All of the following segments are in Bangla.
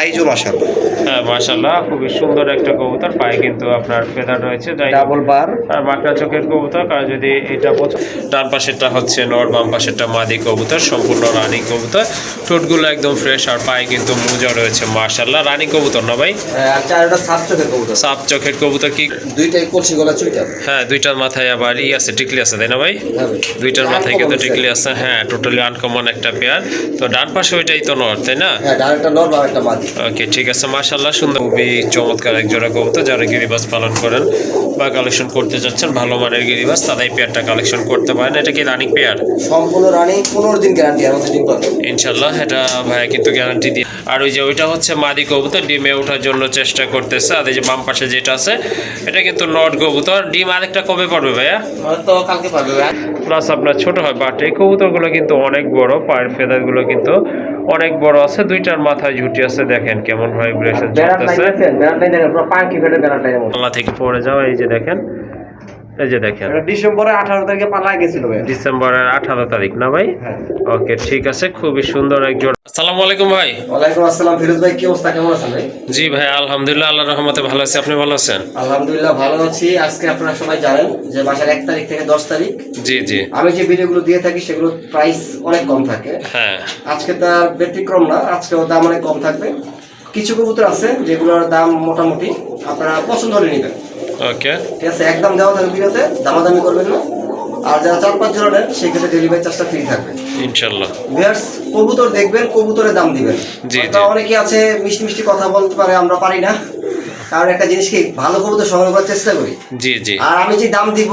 সাইজও মাশাআল্লাহ। হ্যাঁ মাশাআল্লাহ, খুবই সুন্দর একটা কবুতর। পায়ে কিন্তু আপনার ফেদার রয়েছে, ডাবল বার আর মাকড়া চোখের কবুতর। আর যদি এটা ডান পাশেরটা হচ্ছে নর, বাম পাশেরটা মাদি কবুতর, সম্পূর্ণ রানিং কবুতর। ঠোঁটগুলো একদম ফ্রেশ, আর পায়ে কিন্তু মোজা রয়েছে মাশাআল্লাহ। রানিং কবুতর না ভাই? আর চারটা সাপ চোখের কবুতর। সাপ চোখের কবুতর কি দুইটাই কলসি গলা চুইটা। হ্যাঁ, দুইটার মাথায় আবার আছে, টিকলি আছে, তাই না ভাই? দুইটার মাথায় কিন্তু টিকলি আছে। হ্যাঁ, টোটালি আনকমন একটা পেয়ার। তো ডান পাশে ওইটাই তো নর, তাই না? হ্যাঁ, ডানটা নর বাম একটা মাদি। ওকে, ঠিক আছে মাশাআল্লাহ, সুন্দর, খুবই চমৎকার এক জোড়া কবুতর। যারা গিরিবাজ পালন করেন বা কালেকশন করতে যাচ্ছেন ভালো মানের গিরিবাজ, তারাই পেয়ারটা কালেকশন করতে পারেন। এটা কি রানিং পেয়ার? সম্পূর্ণ রানিং, 15 দিন গ্যারান্টি আর মধ্যে ডিম পাবে ইনশাআল্লাহ। এটা ভাইয়া কিন্তু গ্যারান্টি দিয়ে। আর ওই যে ওইটা হচ্ছে মাদি কবুতর, ডিমে ওঠার জন্য চেষ্টা করতেছে। আর এই যে বাম পাশে যেটা আছে এটা কিন্তু নট কবুতর। ডিম আরেকটা কবে পারবে ভাইয়া? তো কালকে পাবে ভাই। প্লাস আপনার ছোট হয়, বাট এই কবুতরগুলো কিন্তু অনেক বড়, পায়ের ফেদারগুলো কিন্তু অনেক বড় আছে। দুইটার মাথায় ঝুটি আছে, দেখেন কেমন ভাইব্রেশন চলতেছে। পাল্লা থেকে পড়ে যাওয়া, এই যে দেখেন, এই যে দেখেন, ডিসেম্বরের 18 তারিখে পালা গেছিল ভাই। ডিসেম্বরের 18 তারিখ না ভাই? ওকে, ঠিক আছে, খুবই সুন্দর এক জোড়া। আসসালামু আলাইকুম ভাই। ওয়ালাইকুম আসসালাম ফিরোজ ভাই, কি অবস্থা, কেমন আছেন ভাই? জি ভাই, আলহামদুলিল্লাহ, আল্লাহর রহমতে ভালো আছি। আপনি ভালো আছেন? আলহামদুলিল্লাহ ভালো আছি। আজকে আপনারা সবাই জানেন যে মাসের 1 তারিখ থেকে 10 তারিখ জি জি আমি যে ভিডিওগুলো দিয়ে থাকি সেগুলো প্রাইস অনেক কম থাকে। হ্যাঁ, আজকে তার ব্যতিক্রম না, আজকেও দাম অনেক কম থাকবে। কিছু কবুতর আছে যেগুলোর দাম মোটামুটি আপনারা পছন্দ হলে নেবেন। ওকে, ঠিক আছে, একদম দেওয়া থাকবে ভিডিওতে, দামাদামি করবেন না। আর যারা 4-5 জোড়া নেন সেক্ষেত্রে ডেলিভারি চার্জটা ফ্রি থাকবে ইনশাআল্লাহ। ভিউয়ার্স, কবুতর দেখবেন, কবুতরের দাম দিবেন। জি, জি, অনেকে আছে মিষ্টি মিষ্টি কথা বলতে পারে, আমরা পারি না। কারণ একটা জিনিস কি, ভালো কবুতর সংগ্রহ করার চেষ্টা করি। জি জি আর আমি যে দাম দিব,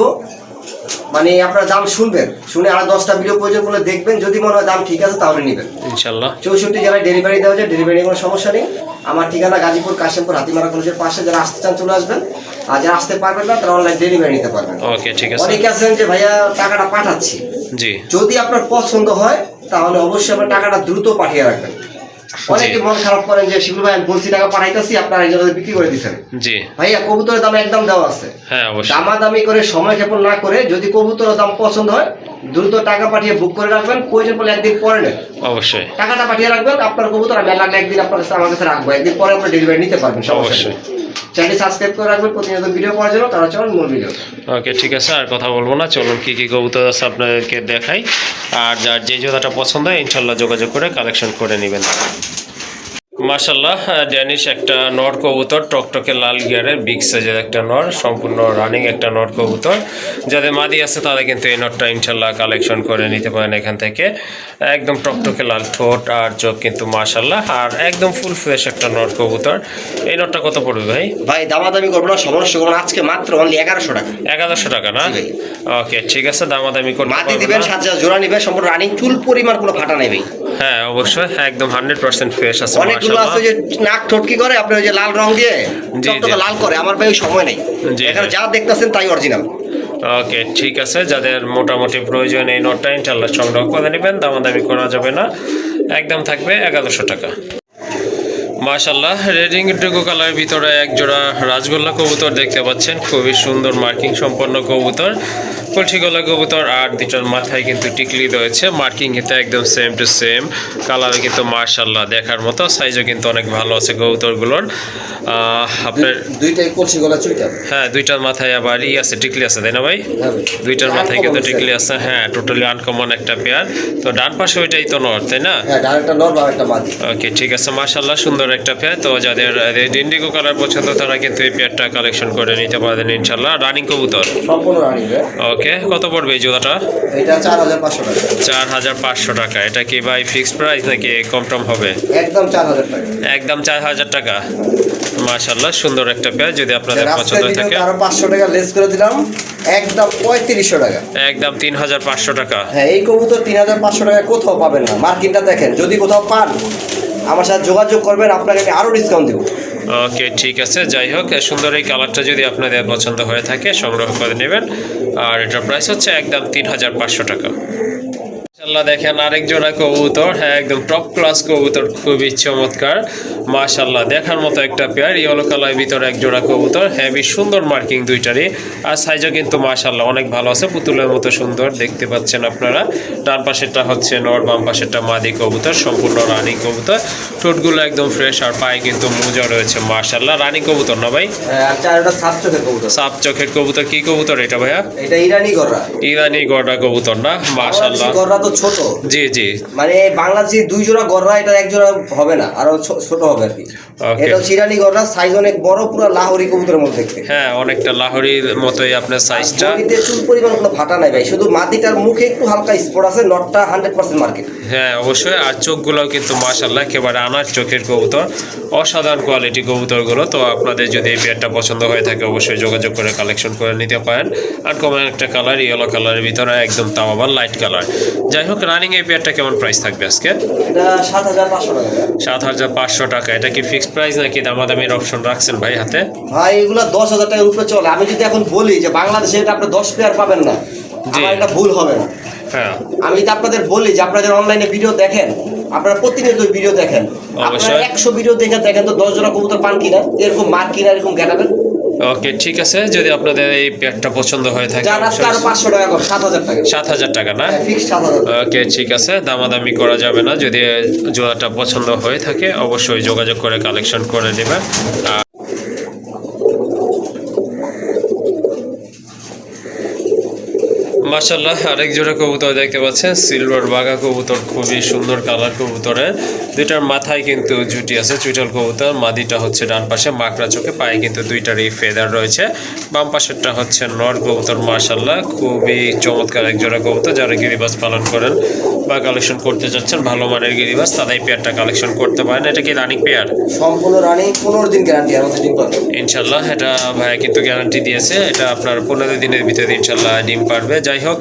মানে আপনার দাম শুনবেন, শুনে আর 10টা ভিডিও প্রয়োজন করলে দেখবেন, যদি মনে হয় দাম ঠিক আছে তাহলে নেবেন ইনশাআল্লাহ। 64 জেলায় ডেলিভারি দেওয়া যায়, ডেলিভারি কোনো সমস্যা নেই। আমার ঠিকানা গাজীপুর কাশিমপুর হাতিমারা কলেজের পাশে। যারা আসতে চান চলে আসবেন, আর যারা আসতে পারবেন না তারা অনলাইন ডেলিভারি নিতে পারবেন। ওকে, ঠিক আছে। অনেকে আছেন যে ভাইয়া টাকাটা পাঠাচ্ছি, জি, যদি আপনার পছন্দ হয় তাহলে অবশ্যই আপনার টাকাটা দ্রুত পাঠিয়ে রাখবেন। অনেকে মন খারাপ করেন যে শিবুল ভাই আমি বলছি টাকা পাঠাইতেছি, আপনারা এই জায়গায় বিক্রি করে দিচ্ছেন। জি ভাইয়া, কবুতরের দাম একদম দেওয়া আছে। হ্যাঁ, অবশ্যই। দামাদামি করে সময় ক্ষেপণ না করে, যদি কবুতরের দাম পছন্দ হয় দ্রুত টাকা পাঠিয়ে বুক করে রাখবেন। প্রয়োজন পড়লে একদিন পরে নেন, অবশ্যই টাকাটা পাঠিয়ে রাখবেন। আপনার কবুতর আমি লাগলে একদিন আপনার কাছে, আমার কাছে রাখবো, একদিন পরে আপনার ডেলিভারি নিতে পারবেন। অবশ্যই। চ্যানেল সাবস্ক্রাইব করে রাখবেন প্রতিনিয়ত ভিডিও পাওয়ার জন্য। তারা চলুন মূল ভিডিও। ওকে, ঠিক আছে, আর কথা বলবো না, চলুন কি কি কবুতর আছে আপনাদেরকে দেখাই। আর যার যে জোড়াটা পছন্দ হয় ইনশাল্লাহ যোগাযোগ করে কালেকশন করে নেবেন। মাশাআল্লাহ, ড্যানিশ একটা নর কবুতর, টকটকে লাল গিয়ারের বিগ সাইজের একটা নর, সম্পূর্ণ রানিং একটা নর কবুতর। যাদের মাদি আছে তারা কিন্তু এই নরটা ইনশাল্লাহ কালেকশন করে নিতে পারেন এখান থেকে। একদম টকটকে লাল ঠোঁট আর চোখ কিন্তু মাশাআল্লাহ, আর একদম ফুল ফ্রেশ একটা নর কবুতর। এই নরটা কত পড়বে ভাই? ভাই দামাদামি করবো না, সমস্যা করবো না, আজকে মাত্র অনলি 1100 টাকা। 1100 টাকা না? ওকে, ঠিক আছে, দামাদামি করতে মাদি দিবেন, 7 জোড়া নিবেন, সম্পূর্ণ রানিং, চুল পরিমাণ কোনো ফাটা নেই ভাই। হ্যাঁ অবশ্যই, একদম 100% ফ্রেশ আছে। অনেকগুলো আছে যে নাক ঠটকি করে, আপনি ওই যে লাল রং দিয়ে টকটকে লাল করে, আমার ভাই ওই সময় নেই। এখানে যা দেখতেছেন তাই অরিজিনাল। ওকে, ঠিক আছে, যাদের মোটামুটি প্রয়োজন এই নোটটা ইনশাআল্লাহ সংগ্রহ করে নেবেন, দামাদামি করা যাবে না, একদম থাকবে 1100 টাকা। মাশাআল্লাহ, রেড ইন্ডিগো কালারের ভিতরে এক জোড়া রাজগোল্লা কবুতর দেখতে পাচ্ছেন, খুবই সুন্দর মার্কিং সম্পন্ন কবুতর, কলসি গলা কবুতর। আর দুটার মাথায় কিন্তু টিকলি রয়েছে, মার্কিং কিন্তু একদম সেম টু সেম, কালারে কিন্তু মাশাআল্লাহ দেখার মতো, সাইজও কিন্তু অনেক ভালো আছে কবুতরগুলোর। আপনার দুইটাই কলসি গলা চুইটা। হ্যাঁ, দুইটার মাথায় আবার আছে, টিকলি আছে, তাই না ভাই? দুইটার মাথায় কিন্তু টিকলি আছে। হ্যাঁ, টোটালি আনকমন একটা পেয়ার। তো ডান পাশে ওইটাই তো নর, তাই না? হ্যাঁ, ডানটা নর বাম একটা মাদি। ওকে, ঠিক আছে, মাশাআল্লাহ, সুন্দর একটা পেয়ার। তো যাদের রেড ইন্ডিগো কালার পছন্দ তারা কিন্তু এই পেয়ারটা কালেকশন করে নিতে পারবেন ইনশাআল্লাহ। রানিং কবুতর, সম্পূর্ণ রানিং। ওকে, কত পড়বে এই জোড়াটা? এটা 4500 টাকা। 4500 টাকা। এটা কি ভাই ফিক্সড প্রাইস নাকি কম টম হবে? একদম 4000 টাকা। একদম 4000 টাকা। মাশাআল্লাহ, সুন্দর একটা পেয়ার, যদি আপনাদের পছন্দ হয়ে থাকে। আরো 500 টাকা লেস করে দিলাম, একদম 3500 টাকা। একদম 3500 টাকা। হ্যাঁ, এই কবুতর 3500 টাকা কোথাও পাবেন না। মার্কিনটা দেখেন, যদি কোথাও পান আমার সাথে যোগাযোগ করবেন, আপনাকে আমি আরো ডিসকাউন্ট দেব। ওকে, ঠিক আছে, যাই হোক, সুন্দর এই কালারটা যদি আপনাদের পছন্দ হয়ে থাকে সংগ্রহ করে নেবেন। আর এটার প্রাইস হচ্ছে একদম 3500 টাকা। মাশাআল্লাহ, দেখেন আরেক জোড়া কবুতর, হ্যাঁ একদম টপ ক্লাস কবুতর, খুবই চমৎকার। মাশাআল্লাহ দেখার মতো একটা পেয়ার, ইয়েলো কালারের ভিতরে এক জোড়া কবুতর, হেভি সুন্দর মার্কিং দুইটারই, আর সাইজও কিন্তু মাশাআল্লাহ অনেক ভালো আছে, পুতুলের মতো সুন্দর দেখতে পাচ্ছেন আপনারা। ডান পাশেরটা হচ্ছে নর, বাম পাশেরটা মাদি কবুতর, সম্পূর্ণ রানিং কবুতর, ঠোঁটগুলো একদম ফ্রেশ আর পায়ে কিন্তু মোজা রয়েছে মাশাআল্লাহ। রানিং কবুতর না ভাই? আর চারটা সাপ চোখের কবুতর। সাপ চোখের কবুতর, কি কবুতর এটা ভাইয়া? এটা ইরানি গররা। ইরানি গড়া কবুতর না? মাশাআল্লাহ। গররা তো ছোট, জি জি, মানে বাংলাদেশি 2 জোড়া গররা, এটা 1 জোড়া হবে না, আরো ছোট হবে আর কি। Okay. এটা হচ্ছে ইরানি গররা, সাইজ অনেক বড়, পুরো লাহোরি কবুতরের মতো দেখতে। হ্যাঁ অনেকটা লাহোরির মতোই আপনার সাইজটা। বডিতে চুল পরিমাণ কোনো ফাটা নাই ভাই, শুধু মাদিটার মুখে একটু হালকা স্পট আছে, নটটা 100% মার্কেট। হ্যাঁ অবশ্যই, আর চোখগুলোও কিন্তু মাশাআল্লাহ একেবারে আনার চোখের কবুতর, অসাধারণ কোয়ালিটি কবুতরগুলো। তো আপনাদের যদি এই পেয়ারটা পছন্দ হয়ে থাকে অবশ্যই যোগাযোগ করে কালেকশন করে নিতে পারেন। আর কমন একটা কালার, ইয়েলো কালারের ভিতরে একদম তাওয়াবার লাইট কালার। যাই হোক, রানিং এই পেয়ারটা কেমন প্রাইস থাকবে আজকে? এটা 7500 টাকা। 7500 টাকা। এটা কি ফিক্সড প্রাইস নাকি দামাদামির অপশন রাখছেন ভাই হাতে? ভাই এগুলা 10,000 টাকার উপরে চলে। আমি যদি এখন বলি যে বাংলাদেশে এটা আপনি 10 পেয়ার পাবেন না, জি। আমার এটা ভুল হবে না। হ্যাঁ আমি যদি আপনাদের বলি যে আপনারা যারা অনলাইনে ভিডিও দেখেন, আপনারা প্রতিনিয়ত ভিডিও দেখেন, আপনারা অবশ্যই। 100 ভিডিও দেখেন তো 10 জোড়া কবুতর পান কিনা, এরকম মার কিনা, এরকম গেটাবেন। ওকে ঠিক আছে, যদি আপনাদের এই পেয়ারটা পছন্দ হয়ে থাকে যার আজকে আরো 500 টাকা কম, 7,000 টাকা। 7000 টাকা না? ফিক্স 7,000 টাকা। ওকে ঠিক আছে, দামাদামি করা যাবে না। যদি জোড়াটা পছন্দ হয়ে থাকে অবশ্যই যোগাযোগ করে কালেকশন করে নেবেন। মাশাআল্লাহ আরেক জোড়া কবুতর দেখতে পাচ্ছেন, সিলভার বাঘা কবুতর, খুবই সুন্দর কালার কবুতরের। দুইটার মাথায় কিন্তু জুটি আছে, চুইটাল কবুতর। মাদিটা হচ্ছে ডান পাশে মাকড়া চোখে, পায়ে কিন্তু দুইটারই ফেদার রয়েছে। বাম পাশেরটা হচ্ছে নর কবুতর। মাশাআল্লাহ খুবই চমৎকার এক জোড়া কবুতর। যারা গিরিবাজ পালন করেন বা কালেকশন করতে চাচ্ছেন ভালো মানের গিরিবাজ, তারা এই পেয়ারটা কালেকশন করতে পারেন। এটা কি রানিং পেয়ার? সম্পূর্ণ রানিং, 15 দিন গ্যারান্টি আমাদের ডিম পাবে ইনশাল্লাহ। এটা ভাইয়া কিন্তু গ্যারান্টি দিয়েছে, এটা আপনার 15 দিনের ভিতরে ইনশাল্লাহ ডিম পারবে। যাই হোক,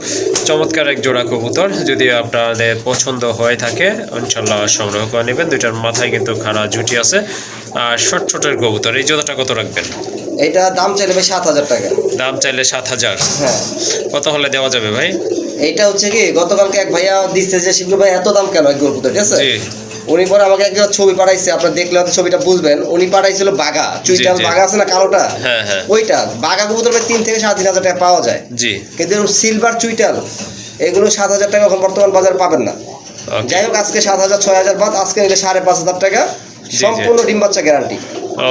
চমৎকার এক জোড়া কবুতর, যদি আপনাদের পছন্দ হয়ে থাকে ইনশাল্লাহ সংগ্রহ করে নেবেন। দুইটার মাথায় কিন্তু খাড়া জুটি আছে আর শর্ট ছোটের কবুতর। এই জোড়াটা কত রাখবেন? এটা দাম চাইলে ভাই 7,000 টাকা। দাম চাইলে 7000। হ্যাঁ, কত হলে দেওয়া যাবে ভাই? এইটা হচ্ছে কি, গতকালকে এক ভাইয়া দিচ্ছে যে শিবলু ভাই এত দাম কেন এক কবুতর, ঠিক আছে? জি উনি পরে আমাকে একজন ছবি পাঠাইছে, আপনার দেখলে হয়তো ছবিটা বুঝবেন। উনি পাঠাইছিল বাঘা, চুইটাল জি। বাঘা আছে না কালোটা, হ্যাঁ হ্যাঁ ওইটা বাঘা কবুতর 3 থেকে 3,500 টাকা পাওয়া যায়। জি। কিন্তু সিলভার চুইটাল এগুলো 7,000 টাকা এখন বর্তমান বাজার পাবেন না। ওকে যাই হোক, আজকে 7,000 6,000 বাদ, আজকে নিলে 5,500 টাকা, জি। সম্পূর্ণ ডিম বাচ্চা গ্যারান্টি।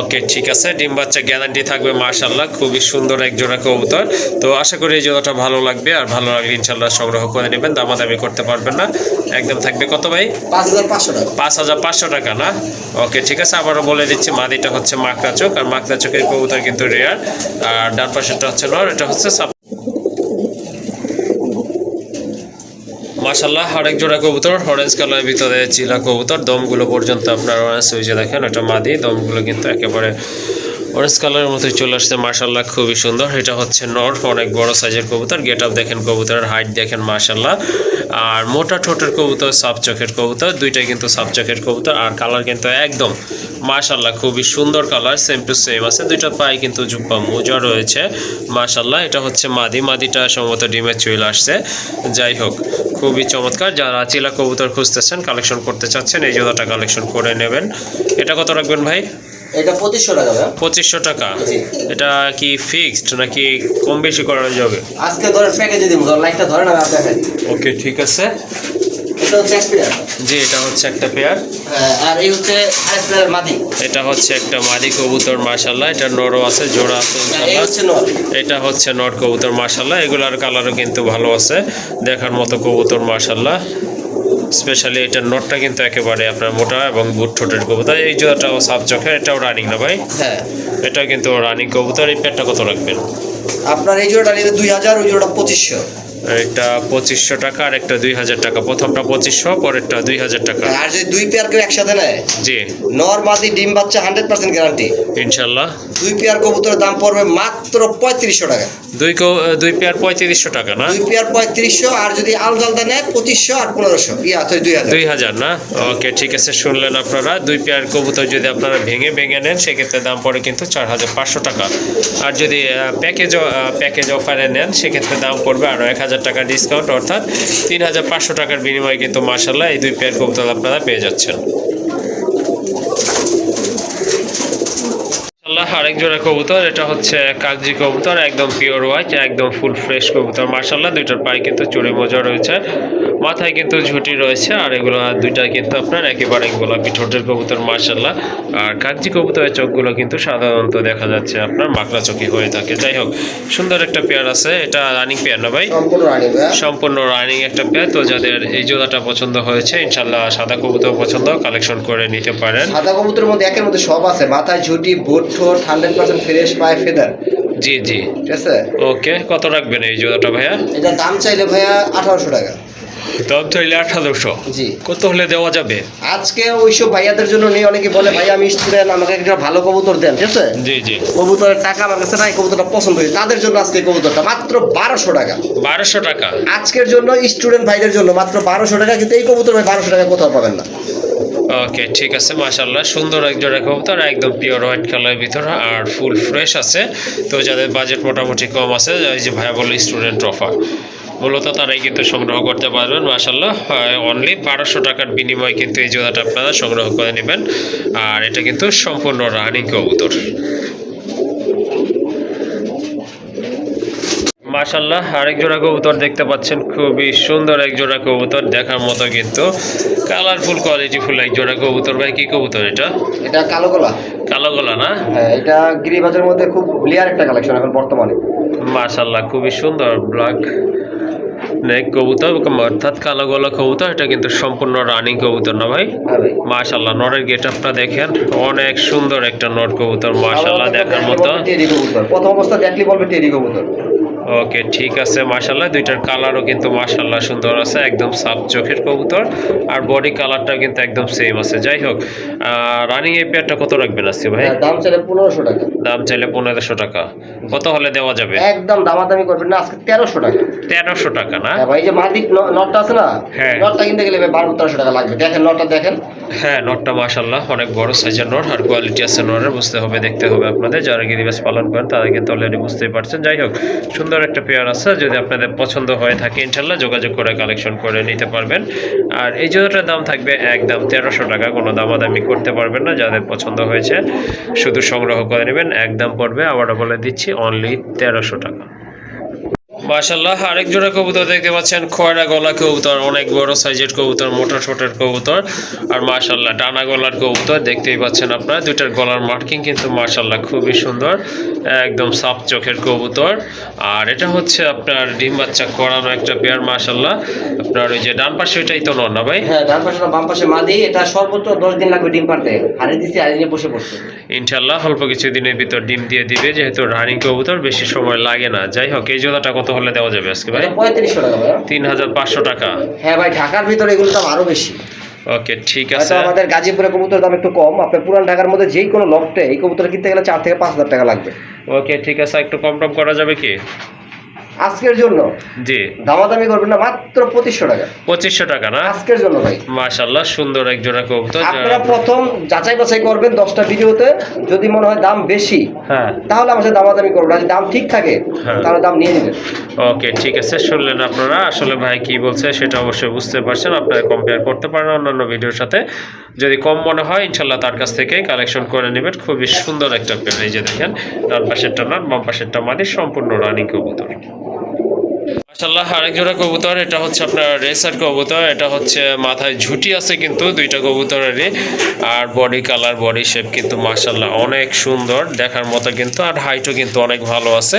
ওকে ঠিক আছে, ডিম বাচ্চা গ্যারান্টি থাকবে। মাশাআল্লাহ খুবই সুন্দর এক জোড়া কবুতর। তো আশা করি এই জোড়াটা ভালো লাগবে, আর ভালো লাগলে ইনশাল্লাহ সংগ্রহ করে নেবেন। দামাদামি করতে পারবেন না, একদম থাকবে কত ভাই? 5,500 টাকা। 5500 টাকা না? ওকে ঠিক আছে, আবারও বলে দিচ্ছি, মাদিটা হচ্ছে মাকড়া চোখ, আর মাকড়া চোখের কবুতর কিন্তু রেয়ার। আর ডান পাশেরটা হচ্ছে নর, এটা হচ্ছে মাশাআল্লাহ আরেক জোড়া কবুতর, অরেঞ্জ কালারের ভিতরে চিলা কবুতর। দমগুলো পর্যন্ত আপনার অরেঞ্জ হয়ে দেখেন, এটা মাদি। দমগুলো কিন্তু একেবারে অরেঞ্জ কালারের মতোই চলে আসছে। মাশাআল্লাহ খুবই সুন্দর। এটা হচ্ছে নর, অনেক বড় সাইজের কবুতর। গেট আপ দেখেন, কবুতরের হাইট দেখেন মাশাআল্লাহ। আর মোটা ঠোঁটের কবুতর, সাপ চোখের কবুতর, দুইটাই কিন্তু সাপ চোখের কবুতর। আর কালার কিন্তু একদম মাশাআল্লাহ খুবই সুন্দর কালার, সেম টু সেম আছে। দুইটা পায়ে কিন্তু জুব্বা মোজা রয়েছে মাশাআল্লাহ। এটা হচ্ছে মাদি, মাদিটা সম্ভবত ডিমে চলে আসছে। যাই হোক, খুবই চমৎকার। যারা চিলা কবুতর খুঁজতেছেন, কালেকশন করতে চাচ্ছেন, এই জোড়াটা কালেকশন করে নেবেন। এটা কত রাখবেন ভাই? এটা 2500 টাকা ভাই। 2500 টাকা। জি। এটা কি ফিক্সড নাকি কম বেশি করা যাবে? আজকে ধরেন প্যাকেজে দিব, লাইটটা ধরেন আমি আপনাকে দেখাই। ওকে ঠিক আছে। এটা হচ্ছে এক পেয়ার। জি, এটা হচ্ছে একটা পেয়ার। আর এই হচ্ছে আরেক পেয়ার মাদি। এটা হচ্ছে একটা মাদি কবুতর মাশাআল্লাহ। এটা নরও আছে, জোড়া আছে এই ইনশাআল্লাহ। হচ্ছে নর। এটা হচ্ছে নর কবুতর মাশাআল্লাহ। এগুলার কালারও কিন্তু ভালো আছে, দেখার মতো কবুতর মাশাআল্লাহ। স্পেশালি এটার নটটা কিন্তু একেবারে আপনার মোটা এবং বুট ঠোঁটের কবুতর। এই জোড়াটাও সাপ চোখের, এটাও রানিং না ভাই? হ্যাঁ, এটা কিন্তু রানিং কবুতর। এই পেয়ারটা কত রাখবেন? আপনার এই জোড়াটা নিলে 2,000, ওই জোড়াটা 2500। এটা 2500 টাকা, আর একটা 2000 টাকা। প্রথমটা 2500, পরেরটা 2000 টাকা। আর যদি 2 পেয়ার কেউ একসাথে নেয়, জি নর মাদি ডিম বাচ্চা 100% গ্যারান্টি। ইনশাল্লাহ। 2 পেয়ার কবুতরের দাম পড়বে মাত্র 3500 টাকা। দুই পেয়ার 3500 টাকা না? 2 পেয়ার 3500, আর যদি আলাদা আলাদা নেয় 2500 আর 1500, 2000। 2000 না? ওকে ঠিক আছে, শুনলেন আপনারা। 2 পেয়ার কবুতর যদি আপনারা ভেঙে ভেঙে নেন, সেক্ষেত্রে দাম পড়ে কিন্তু 4500 টাকা। আর যদি প্যাকেজ অফারে নেন, সেক্ষেত্রে দাম পড়বে আরও 1000 টাকা ডিসকাউন্ট, অর্থাৎ 3500 টাকার বিনিময়ে কিন্তু মাশাআল্লাহ এই 2 পেয়ার কবুতর আপনারা পেয়ে যাচ্ছেন। আরেক জোড়া কবুতর, এটা হচ্ছে কাগজি কবুতর, একদম পিওর হোয়াইট, একদম ফুল ফ্রেশ কবুতর মাশাআল্লাহ। দুইটার পায়ে কিন্তু চুড়ি মোজা রয়েছে, মাথায় কিন্তু ঝুঁটি রয়েছে, আর এগুলো দুইটা কিন্তু আপনার একেবারে গোলাপি ঠোঁটের কবুতর মাশাআল্লাহ। আর কাগজি কবুতরের চোখগুলো কিন্তু সাধারণত দেখা যাচ্ছে আপনার মাকড়া চোখি হয়ে থাকে। যাই হোক, সুন্দর একটা পেয়ার আছে। এটা রানিং পেয়ার না ভাই? সম্পূর্ণ রানিং ভাইয়া। সম্পূর্ণ রানিং একটা পেয়ার। তো যাদের এই জোড়াটা পছন্দ হয়েছে ইনশাল্লাহ সাদা কবুতর পছন্দ, কালেকশন করে নিতে পারেন। সাদা কবুতরের মধ্যে একের মধ্যে সব আছে, মাথায় ঝুঁটি, বোট ঠোঁট, 100% ফ্রেশ, পায়ে ফেদার। জি জি, ঠিক আছে। ওকে, কত রাখবেন এই জোড়াটা ভাইয়া? এটা দাম চাইলে ভাইয়া 1800 টাকা। দাম চাইলে 1800। জি। কত হলে দেওয়া যাবে? আজকে ওইসব ভাইয়াদের জন্য নেই, অনেকে বলে ভাই আমি স্টুডেন্ট, আমাকে একটা ভালো কবুতর দেন, ঠিক আছে। জি জি, কবুতরের টাকা আমার কাছে নাই, কবুতরটা পছন্দ হয়েছে, তাদের জন্য আজকে কবুতরটা মাত্র 1200 টাকা। 1200 টাকা আজকের জন্য স্টুডেন্ট ভাইদের জন্য মাত্র 1200 টাকা, কিন্তু এই কবুতর ভাই 1200 টাকা কোথাও পাবেন না। ওকে, ঠিক আছে মাশাআল্লাহ। সুন্দর এক জোড়া কবুতর, একদম পিওর হোয়াইট কালারের ভিতরে আর ফুল ফ্রেশ আছে। তো যাদের বাজেট মোটামুটি কম আছে, এই যে ভাইয়া বললো স্টুডেন্ট অফার, মূলত তারাই কিন্তু সংগ্রহ করতে পারবেন মাশাআল্লাহ। অনলি 1200 টাকার বিনিময়ে কিন্তু এই জোড়াটা আপনারা সংগ্রহ করে নেবেন। আর এটা কিন্তু সম্পূর্ণ রানিং কবুতর মাশাআল্লাহ। আরেক জোড়া কবুতর দেখতে পাচ্ছেন, খুবই সুন্দর এক জোড়া কবুতর, দেখার মতো কিন্তু কালারফুল কোয়ালিটিফুল এক জোড়া কবুতর। ভাই কি কবুতর এটা? এটা কালো গলা। কালো গলা না? হ্যাঁ, এটা গিরিবাজের মধ্যে খুব লেয়ার একটা কালেকশন এখন বর্তমানে। মাশাআল্লাহ, খুবই সুন্দর ব্ল্যাক নেক কবুতর, অর্থাৎ কালো গলা কবুতর। এটা কিন্তু সম্পূর্ণ রানিং কবুতর না ভাই? হ্যাঁ ভাই। মাশাআল্লাহ, নরের গেটআপটা দেখেন, অনেক সুন্দর একটা নর কবুতর মাশাআল্লাহ, দেখার মতো। টেরি কবুতর প্রথম অবস্থা দেখলে বলবে টেরি কবুতর। ওকে, ঠিক আছে মাশাআল্লাহ। দুইটার কালারও কিন্তু মাশাআল্লাহ সুন্দর আছে, একদম সাফ চোখের কবুতর, আর বডি কালারটাও কিন্তু একদম সেম আছে। যাই হোক, রানিং এই পেয়ারটা কত রাখবেন আজকে ভাই? দাম চাইলে 1500 টাকা। দাম চাইলে 1500 টাকা। কত হলে দেওয়া যাবে? একদম দামাদামি করবেন না, আজকে 1300 টাকা। 1300 টাকা না? হ্যাঁ ভাই, যে মাটির নটটা আছে না, হ্যাঁ। নটটা কিনতে গেলে 1200-1300 টাকা লাগবে। দেখেন নটটা দেখেন। হ্যাঁ, নটটা মাশাআল্লাহ অনেক বড় সাইজের নট, আর কোয়ালিটি আছে নরের, বুঝতে হবে, দেখতে হবে আপনাদের। যারা গিরিবাজ পালন করেন তারা কিন্তু অলরেডি বুঝতেই পারছেন। যাই হোক, সুন্দর একটা পেয়ার আছে, যদি আপনাদের পছন্দ হয়ে থাকে ইনশাল্লাহ যোগাযোগ করে কালেকশন করে নিতে পারবেন। আর এই জোড়াটার দাম থাকবে একদম 1300 টাকা, কোনো দামাদামি করতে পারবেন না। যাদের পছন্দ হয়েছে শুধু সংগ্রহ করে নেবেন, একদম পড়বে, আবারও বলে দিচ্ছি, অনলি 1300 টাকা। মাশাআল্লাহ, আরেক জোড়া কবুতর দেখতে পাচ্ছেন, খয়রা গলা কবুতর, অনেক বড় সাইজের কবুতর, মোটা ছোটের কবুতর, আর মাশাআল্লাহ ডানা গলার কবুতর দেখতেই পাচ্ছেন আপনারা। দুইটার গলার মার্কিং কিন্তু মাশাআল্লাহ খুবই সুন্দর, একদম সাফ চোখের কবুতর। আর এটা হচ্ছে আপনার ডিম বাচ্চা করানো একটা পেয়ার মাশাআল্লাহ। আপনার ওই যে ডান পাশে ওইটাই তো নর না ভাই? হ্যাঁ, ডান পাশে না বাম পাশে মাদি। এটা সর্বোচ্চ 10 দিন লাগবে ডিম পারতে। হারিয়ে দিছি, হারিয়ে নিয়ে বসে পড়ছে। ইনশাআল্লাহ অল্প কিছু দিনের ভিতর ডিম দিয়ে দিবে, যেহেতু রানিং কবুতর বেশি সময় লাগে না। যাই হোক, এই জোড়াটা কত হলে দেওয়া যাবে আজকে ভাই? 3500 টাকা ভাই। 3500 টাকা। হ্যাঁ ভাই, ঢাকার ভিতরে এগুলো দাম আরো বেশি। ওকে, ঠিক হয়তো আছে। আমাদের গাজীপুরে কবুতরের দাম একটু কম, আপনার পুরান ঢাকার মধ্যে যেই কোনো লফটে এই কবুতর কিনতে গেলে 4 থেকে 5000 টাকা লাগবে। ওকে, ঠিক আছে, একটু কম টম করা যাবে কি আজকের জন্য? জি, দামাদামি করবেন না, মাত্র 2500 টাকা। 2500 টাকা না? আজকের জন্য ভাই। মাশাআল্লাহ, সুন্দর এক জোড়া কবুতর। আপনারা প্রথম যাচাই বাছাই করবেন 10টা ভিডিওতে, যদি মনে হয় দাম বেশি হ্যাঁ, তাহলে আমার সাথে দামাদামি করবেন, আর যদি দাম ঠিক থাকে হ্যাঁ। তাহলে দাম নিয়ে নেবেন। ওকে, ঠিক আছে, শুনলেন আপনারা। আসলে ভাই কি বলছে সেটা অবশ্যই বুঝতে পারছেন, আপনারা কম্পেয়ার করতে পারেন অন্যান্য ভিডিওর সাথে। যদি কম মনে হয় ইনশাল্লাহ তার কাছ থেকে কালেকশন করে নেবেন। খুবই সুন্দর একটা পেয়ার, এই যে দেখেন, ডান পাশেরটা নর, বাম পাশেরটা মাদি, সম্পূর্ণ রানিং কবুতর মাশাআল্লাহ। আরেক জোড়া কবুতর, এটা হচ্ছে আপনার রেসার কবুতর। এটা হচ্ছে মাথায় ঝুঁটি আছে কিন্তু দুইটা কবুতরেরই, আর বডি কালার, বডি শেপ কিন্তু মাশাআল্লাহ অনেক সুন্দর, দেখার মতো কিন্তু, আর হাইটও কিন্তু অনেক ভালো আছে।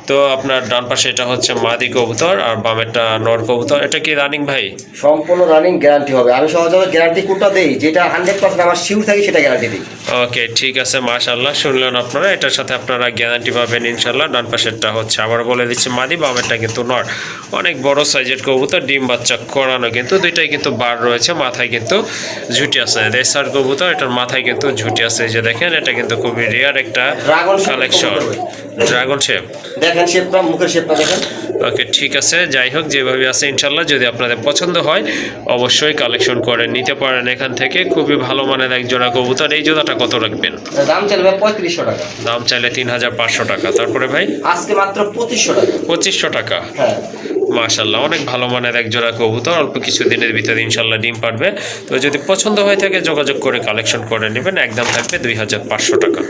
তো আপনার ডান পাশে এটা হচ্ছে মাদি কবুতর, আর বামেরটা নর কবুতর। এটা কি রানিং ভাই? সম্পূর্ণ রানিং গ্যারান্টি হবে। আমি সহজভাবে গ্যারান্টি কোনটা দেই, যেটা 100% আমার শিওর থাকি সেটা গ্যারান্টি দিই। ওকে, ঠিক আছে মাশাআল্লাহ, শুনলেন আপনারা। এটার সাথে আপনারা গ্যারান্টি পাবেন ইনশাআল্লাহ। ডান পাশেরটা হচ্ছে, আবার বলে দিচ্ছি, মাদি, বামেরটা কিন্তু নর। অনেক বড় সাইজের কবুতর, ডিম বাচ্চা করানো কিন্তু, দুইটাই কিন্তু বার রয়েছে, মাথায় কিন্তু ঝুঁটি আছে। রেসার কবুতর, এটার মাথায় কিন্তু ঝুঁটি আছে, এই যে দেখেন। এটা কিন্তু খুবই রেয়ার একটা কালেকশন, ড্রাগন শেপ। দেখেন শেপটা, মুখের শেপটা দেখেন। ওকে, ঠিক আছে, যাই হোক, যেভাবে আছে ইনশাল্লাহ যদি আপনাদের পছন্দ হয় অবশ্যই কালেকশন করে নিতে পারেন এখান থেকে। খুবই ভালো মানের এক জোড়া কবুতর। এই জোড়াটা কত রাখবেন? দাম চাইলে 3500 টাকা। দাম চাইলে 3500 টাকা। তারপরে ভাই? আজকে মাত্র 2500 টাকা। 2500 টাকা। হ্যাঁ, মাশাআল্লাহ, অনেক ভালো মানের এক জোড়া কবুতর, অল্প কিছু দিনের ভিতরে ইনশাল্লাহ ডিম পারবে। তো যদি পছন্দ হয়ে থাকে যোগাযোগ করে কালেকশন করে নেবেন। একদম থাকবে 2500 টাকা।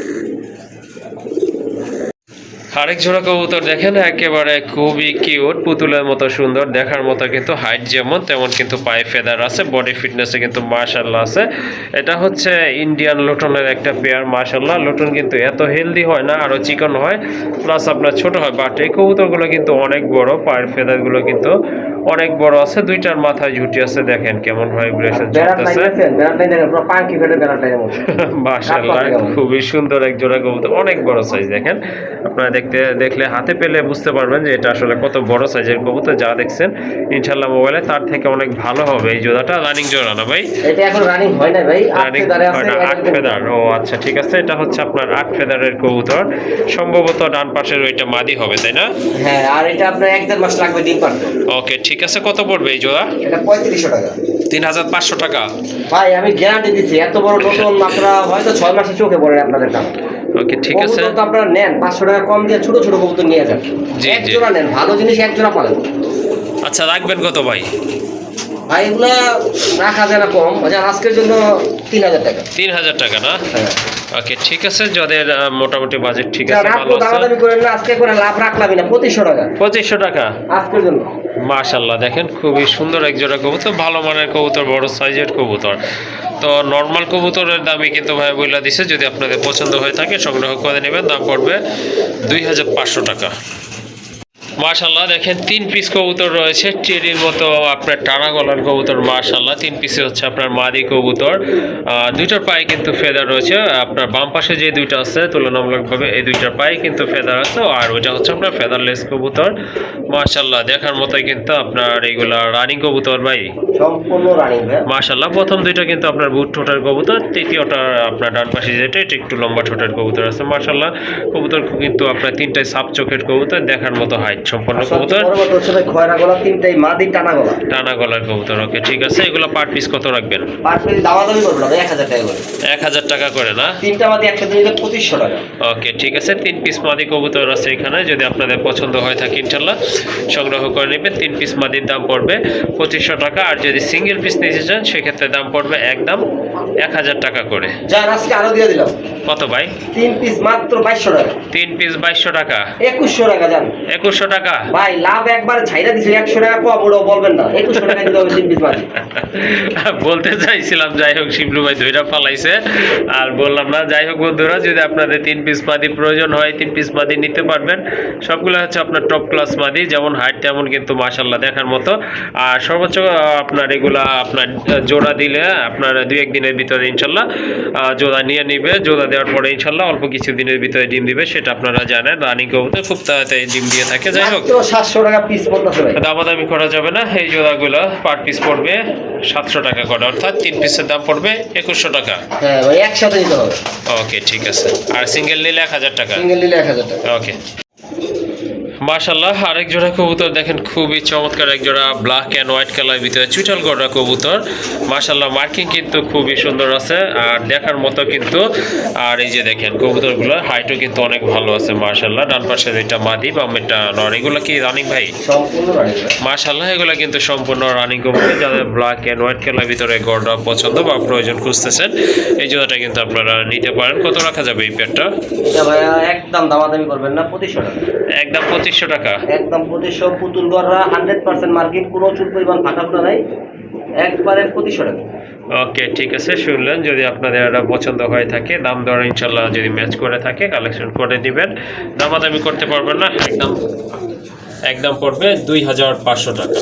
আরেক জোড়া কবুতর দেখেন, একেবারে খুবই কিউট, পুতুলের মতো সুন্দর দেখার মতো, কিন্তু হাইট যেমন তেমন কিন্তু পায়ে ফেদার আছে, বডি ফিটনেসে কিন্তু মাশাআল্লাহ আছে। এটা হচ্ছে ইন্ডিয়ান লুটনের একটা পেয়ার। মাশাআল্লাহ, লুটন কিন্তু এত হেলদি হয় না, আরো চিকন হয়, প্লাস আপনার ছোট হয়, বাট এই কবুতরগুলো কিন্তু অনেক বড়, পায়ের ফেদারগুলো কিন্তু অনেক বড় আছে, দুইটার মাথায় ঝুটি আছে, দেখেন কেমন ভাইব্রেশন চলতেছে। মাশাআল্লাহ, খুবই সুন্দর এক জোড়া কবুতর, অনেক বড় সাইজ। দেখেন আপনারা দেখলে হাতে পেলে বুঝতে পারবেন যে এটা আসলে কত বড় সাইজের কবুতর। যা দেখছেন ইনশাআল্লাহ মোবাইলে তার থেকে অনেক ভালো হবে। এই জোড়াটা রানিং জোড়া না ভাই? এটা এখন রানিং হয় না ভাই, রানিং হয় না, 8 ফেদার। ও আচ্ছা, ঠিক আছে, এটা হচ্ছে আপনার 8 ফেদারের কবুতর, সম্ভবত ডান পাশের ওইটা মাদি হবে, তাই না? হ্যাঁ, আর এটা আপনার 1-1.5 মাস লাগবে ডিম পারতে। ওকে, ঠিক আছে, কত পড়বে এই জোড়া? এটা 3500 টাকা। 3500 টাকা। ভাই আমি গ্যারান্টি দিচ্ছি, এত বড় নতুন আপনারা হয়তো 6 মাসে চোখে পড়ে আপনাদের দাম। ওকে, ঠিক আছে, কবুতর তো আপনারা নেন 500 টাকা কম দিয়ে ছোট ছোট কবুতর নিয়ে যান। জি, এক জি। জোড়া নেন, ভালো জিনিস এক জোড়া পাবেন। আচ্ছা, রাখবেন কত ভাই? ভাই এগুলা রাখা যায় না কম, আজকের জন্য 3000 টাকা। 3000 টাকা না? হ্যাঁ। ওকে, ঠিক আছে, যাদের মোটামুটি বাজেট ঠিক আছে, ভালো রাখবো, আছে। দামাদামি করেন না, আজকে করে লাভ রাখলামই না, 2500 টাকা 2500 টাকা আজকের জন্য। মাশাআল্লাহ, দেখেন খুবই সুন্দর এক জোড়া কবুতর, ভালো মানের কবুতর, বড় সাইজের কবুতর। তো নর্মাল কবুতরের দামই কিন্তু ভাই বইলা দিছে, যদি আপনাদের পছন্দ হয়ে থাকে সংগ্রহ করে নেবেন, দাম পড়বে 2500 টাকা। মাশাআল্লাহ, দেখেন 3 পিস কবুতর রয়েছে, চেরির মতো আপনার টানা গলার কবুতর। মাশাআল্লাহ, 3 পিসে হচ্ছে আপনার মাদি কবুতর, দুইটার পায়ে কিন্তু ফেদার রয়েছে। আপনার বাম পাশে যে দুইটা আছে তুলনামূলকভাবে এই দুইটার পায়ে কিন্তু ফেদার আছে, আর ওইটা হচ্ছে আপনার ফেদারলেস কবুতর। মাশাআল্লাহ, দেখার মতোই কিন্তু আপনার এইগুলা রানিং কবুতর ভাই, সম্পূর্ণ রানিং ভাই। মাশাআল্লাহ, প্রথম দুইটা কিন্তু আপনার বুট ঠোঁটের কবুতর, তৃতীয়টা আপনার ডান পাশে যেটা এটা একটু লম্বা ঠোঁটের কবুতর আছে। মাশাআল্লাহ, কবুতর কিন্তু আপনার 3টাই সাপ চোখের কবুতর, দেখার মতো হাইট সম্পন্ন কবুতর, খয়রা গলা 3টাই মাদি, টানা গলা। টানা গলার কবুতর। ওকে, ঠিক আছে, এগুলো পার পিস কত রাখবেন? পার পিস দামাদামি করবো না, 1000 টাকা করে। 1000 টাকা করে না? 3টা মাদি একসাথে নিলে 2500 টাকা। ওকে, ঠিক আছে, 3 পিস মাদি কবুতর আছে এখানে, যদি আপনাদের পছন্দ হয় থাকে ইনশাআল্লাহ সংগ্রহ করে নেবেন। 3 পিস মাদির দাম পড়বে 2500 টাকা, আর যদি সিঙ্গেল পিস নিতে চান সেক্ষেত্রে দাম পড়বে একদম 1000 টাকা করে। যান আজকে আরো দিয়ে দিলাম। কত ভাই? 3 পিস মাত্র 2200 টাকা। 3 পিস 2200 টাকা। 2100 টাকা যান। 2100 টাকা ভাই লাভ একবার ছাইরা দিছে, 100 টাকা কম ওটাও বলবেন না, 2100 টাকা দিতে হবে 3 পিস মাদি। বলতে চাইছিলাম, যাই হোক শিবলু ভাই ধইরা ফালাইছে আর বললাম না। যাই হোক বন্ধুরা, যদি আপনাদের 3 পিস মাদি প্রয়োজন হয় 3 পিস মাদি নিতে পারবেন। সবগুলো হচ্ছে আপনার টপ ক্লাস মাদি, যেমন হাইট তেমন কিন্তু মাশাআল্লাহ দেখার মতো। আর সর্বোচ্চ আপনার এগুলা আপনার জোড়া দিলে আপনার 2-1 দিনের ভিতরে ইনশাল্লাহ জোড়া নিয়ে নিবে। জোড়া দেওয়ার পরে ইনশাল্লাহ অল্প কিছু দিনের ভিতরে ডিম দিবে, সেটা আপনারা জানেন। রানিং কবুতর খুব তাড়াতাড়ি ডিম দিয়ে থাকে। যাই হোক, মাত্র 700 টাকা পিস পড়তেছে ভাই। দামাদামি করা যাবে না। এই জোড়াগুলো পার পিস পড়বে 700 টাকা করে, অর্থাৎ 3 পিসের দাম পড়বে 2100 টাকা। হ্যাঁ ভাই, একসাথে নিতে হবে। ওকে, ঠিক আছে, আর সিঙ্গেল নিলে 1000 টাকা। সিঙ্গেল নিলে 1000 টাকা। ওকে, মাশাআল্লাহ, আরেক জোড়া কবুতর দেখেন, খুবই চমৎকার এক জোড়া ব্ল্যাক অ্যান্ড হোয়াইট কালারের ভিতরে চুটাল গড়া কবুতর। মাশাআল্লাহ, মার্কিং কিন্তু খুবই সুন্দর আছে আর দেখার মতো কিন্তু। আর এই যে দেখেন কবুতরগুলোর হাইটও কিন্তু অনেক ভালো আছে মাশাআল্লাহ। ডান পাশে এটা মাদি, বামেরটা নর। এগুলো কি রানিং ভাই? সম্পূর্ণ রানিং ভাই। মাশাআল্লাহ, এগুলো কিন্তু সম্পূর্ণ রানিং কবুতর। যাদের ব্ল্যাক অ্যান্ড হোয়াইট কালারের ভিতরে গড়া পছন্দ বা প্রয়োজন খুঁজতেছেন, এই জোড়াটা কিন্তু আপনারা নিতে পারেন। কত রাখা যাবে এই পেয়ারটা? এটা ভাই একদম দামাদামি করবেন না, 2500 টাকা। একদম 2500 টাকা। একদম 2500, পুতুল গড়রা 100% মার্কিং, কোনো চুল পরিমাণ ফাঁকা ফুটা নাই, একবারে 2500 টাকা। ওকে, ঠিক আছে, শুনলেন। যদি আপনাদের এটা পছন্দ হয়ে থাকে, দাম দর ইনশাল্লাহ যদি ম্যাচ করে থাকে কালেকশন করে দিবেন, দামাদামি করতে পারবেন না, একদম পড়বে 2500 টাকা।